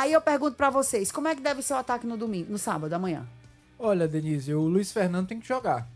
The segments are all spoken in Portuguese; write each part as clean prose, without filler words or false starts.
Aí eu pergunto pra vocês, como é que deve ser o ataque no domingo, no sábado, amanhã? Olha, Denise, o Luiz Fernando tem que jogar.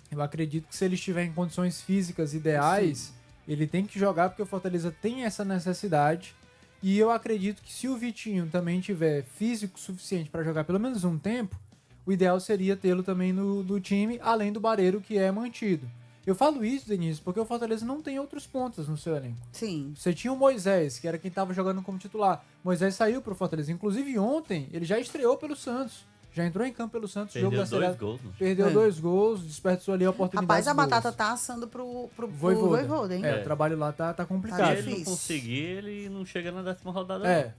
Eu acredito que se ele estiver em condições físicas ideais, ele tem que jogar porque o Fortaleza tem essa necessidade. E eu acredito que se o Vitinho também tiver físico suficiente para jogar pelo menos um tempo, o ideal seria tê-lo também do time, além do Barreiro, que é mantido. Eu falo isso, Denise, porque o Fortaleza não tem outros pontas no seu elenco. Sim. Você tinha o Moisés, que era quem estava jogando como titular. Moisés saiu pro Fortaleza. Inclusive ontem, ele já estreou pelo Santos. Já entrou em campo pelo Santos. Perdeu jogo da Série A. 2 gols. Né? Perdeu 2 gols, desperdiçou ali a oportunidade. Rapaz, a de gols. batata tá assando pro Voivoda, hein? O trabalho lá tá Se complicado. ele não conseguir, ele não chega na 10ª rodada.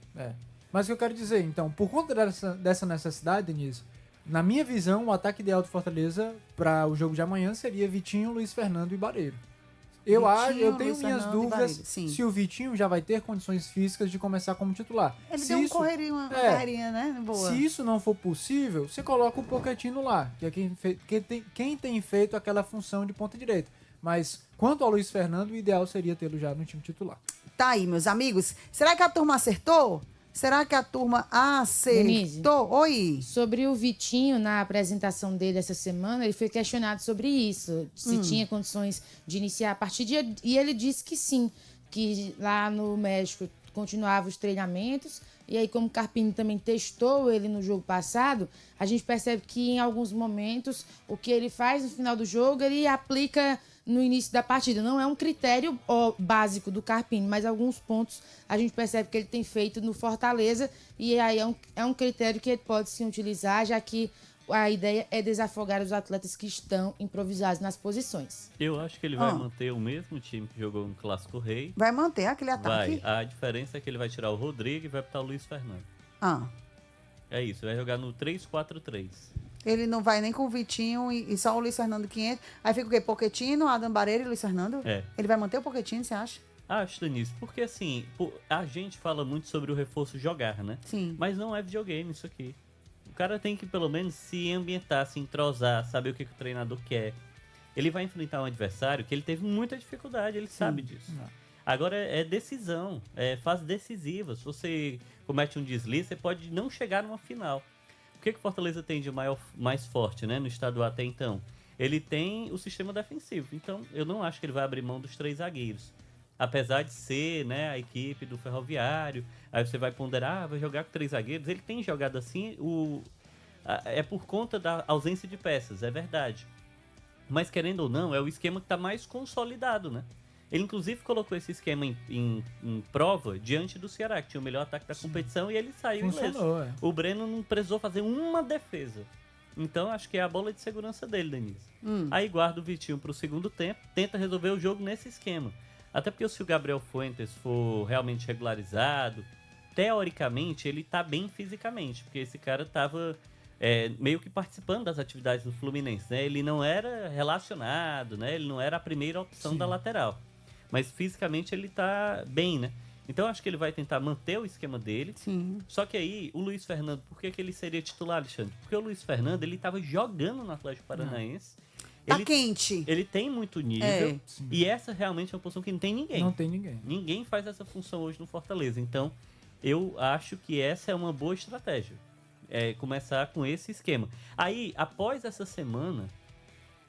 Mas o que eu quero dizer, então, por conta dessa necessidade, Denise, na minha visão, o ataque ideal do Fortaleza para o jogo de amanhã seria Vitinho, Luiz Fernando e Barreiro. Eu tenho Luiz minhas Fernando e dúvidas Barreiro, sim. se o Vitinho já vai ter condições físicas de começar como titular. Ele Se deu isso- uma carreirinha, né? Boa. Se isso não for possível, você coloca o Pochettino lá, que é quem tem feito aquela função de ponta direita. Mas quanto ao Luiz Fernando, o ideal seria tê-lo já no time titular. Tá aí, meus amigos. Será que a turma acertou? Será que a turma Denise, acertou? Oi. sobre o Vitinho, na apresentação dele essa semana, ele foi questionado sobre isso, se tinha condições de iniciar a partida, e ele disse que sim, que lá no México continuava os treinamentos, e aí como o Carpini também testou ele no jogo passado, a gente percebe que em alguns momentos o que ele faz no final do jogo, ele aplica no início da partida. Não é um critério básico do Carpini, mas alguns pontos a gente percebe que ele tem feito no Fortaleza, e aí é um critério que ele pode se utilizar, já que a ideia é desafogar os atletas que estão improvisados nas posições. Eu acho que ele vai manter o mesmo time que jogou no Clássico Rei. Vai manter aquele ataque? Vai. A diferença é que ele vai tirar o Rodrigo e vai botar o Luiz Fernando. Ah. É isso, vai jogar no 3-4-3. Ele não vai nem com o Vitinho e só o Luiz Fernando 500. Aí fica o quê? Pochettino, Adam Barreiro e Luiz Fernando? É. Ele vai manter o Pochettino, você acha? Acho, Denise, porque assim, a gente fala muito sobre o reforço jogar, né? Sim. Mas não é videogame isso aqui. O cara tem que pelo menos se ambientar, se entrosar, saber o que o treinador quer. Ele vai enfrentar um adversário que ele teve muita dificuldade, ele sabe disso. Agora é decisão, é fase decisiva. Se você comete um deslize, você pode não chegar numa final. O que o Fortaleza tem de mais forte, né, no estadual até então? Ele tem o sistema defensivo. Então, eu não acho que ele vai abrir mão dos 3 zagueiros. Apesar de ser, né, a equipe do Ferroviário, aí você vai ponderar, vai jogar com 3 zagueiros. Ele tem jogado assim, é por conta da ausência de peças, é verdade. Mas querendo ou não, é o esquema que está mais consolidado, né? Ele inclusive colocou esse esquema em prova diante do Ceará, que tinha o melhor ataque da competição, e ele saiu Funcionou, ileso. O Breno não precisou fazer uma defesa. Então acho que é a bola de segurança dele, Denise. Aí guarda o Vitinho para o segundo tempo, tenta resolver o jogo nesse esquema. Até porque se o Gabriel Fuentes for realmente regularizado, teoricamente ele tá bem fisicamente, porque esse cara tava meio que participando das atividades do Fluminense, né? Ele não era relacionado, né? Ele não era a primeira opção da lateral. Mas fisicamente ele tá bem, né? Então acho que ele vai tentar manter o esquema dele. Sim. Só que aí, o Luiz Fernando, por que ele seria titular, Alexandre? Porque o Luiz Fernando, ele tava jogando no Atlético Paranaense. Tá quente. Ele tem muito nível. E essa realmente é uma posição que não tem ninguém. Não tem ninguém. Ninguém faz essa função hoje no Fortaleza. Então, eu acho que essa é uma boa estratégia. É começar com esse esquema. Aí, após essa semana,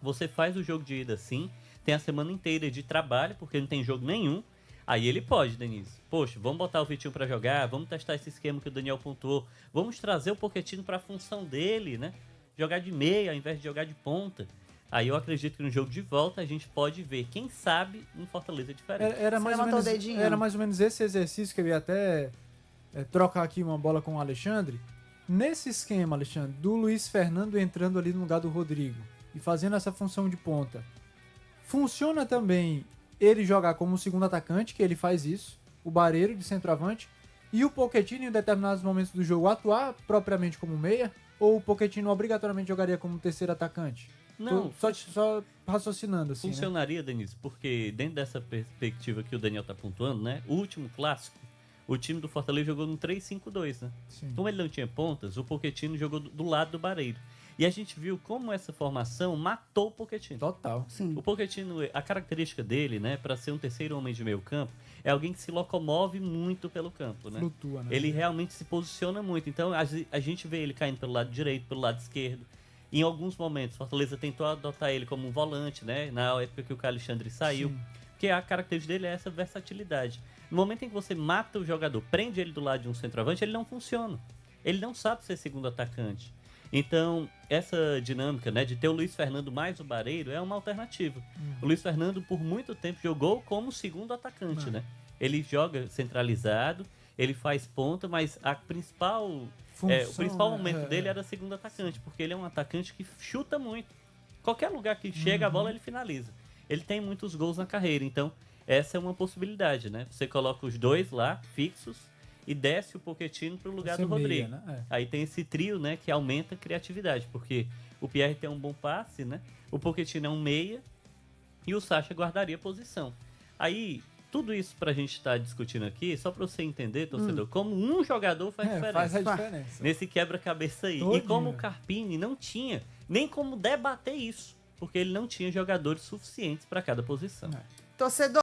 você faz o jogo de ida sim. Tem a semana inteira de trabalho, porque não tem jogo nenhum. Aí ele pode, Denise. Poxa, vamos botar o Vitinho pra jogar, vamos testar esse esquema que o Daniel pontuou. Vamos trazer o Pochettino pra função dele, né? Jogar de meia ao invés de jogar de ponta. Aí eu acredito que no jogo de volta a gente pode ver, quem sabe, um Fortaleza diferente. Era mais ou menos esse exercício que eu ia até trocar aqui uma bola com o Alexandre. Nesse esquema, Alexandre, do Luiz Fernando entrando ali no lugar do Rodrigo e fazendo essa função de ponta, funciona também ele jogar como segundo atacante, que ele faz isso, o Barreiro de centroavante, e o Pochettino em determinados momentos do jogo atuar propriamente como meia, ou o Pochettino obrigatoriamente jogaria como terceiro atacante? Não, só raciocinando assim. Funcionaria, né? Denise, porque dentro dessa perspectiva que o Daniel tá pontuando, né? O último clássico, o time do Fortaleza jogou no 3-5-2, né? Sim. Como ele não tinha pontas, o Pochettino jogou do lado do Barreiro. E a gente viu como essa formação matou o Pochettino. Total. Sim. O Pochettino, a característica dele, né, para ser um terceiro homem de meio campo, é alguém que se locomove muito pelo campo, né? Flutua, né? Ele realmente se posiciona muito. Então a gente vê ele caindo pelo lado direito, pelo lado esquerdo. Em alguns momentos, Fortaleza tentou adotar ele como um volante, né? Na época que o Alexandre saiu. Sim. Porque a característica dele é essa versatilidade. No momento em que você mata o jogador, prende ele do lado de um centroavante, ele não funciona. Ele não sabe ser segundo atacante. Então, essa dinâmica, né, de ter o Luiz Fernando mais o Barreiro é uma alternativa. O Luiz Fernando, por muito tempo, jogou como segundo atacante, né? Ele joga centralizado, ele faz ponta, mas a principal, o principal momento dele era segundo atacante, porque ele é um atacante que chuta muito. Qualquer lugar que chega a bola, ele finaliza. Ele tem muitos gols na carreira, então essa é uma possibilidade, né? Você coloca os dois lá, fixos, e desce o Pochettino para o lugar do Rodrigo. Né? Aí tem esse trio, né, que aumenta a criatividade, porque o Pierre tem um bom passe, né? O Pochettino é um meia e o Sacha guardaria a posição. Aí, tudo isso pra gente estar discutindo aqui, só pra você entender, torcedor, como um jogador faz diferença. Faz a diferença. Nesse quebra-cabeça aí. Todinho. E como o Carpini não tinha nem como debater isso, porque ele não tinha jogadores suficientes para cada posição. Torcedor.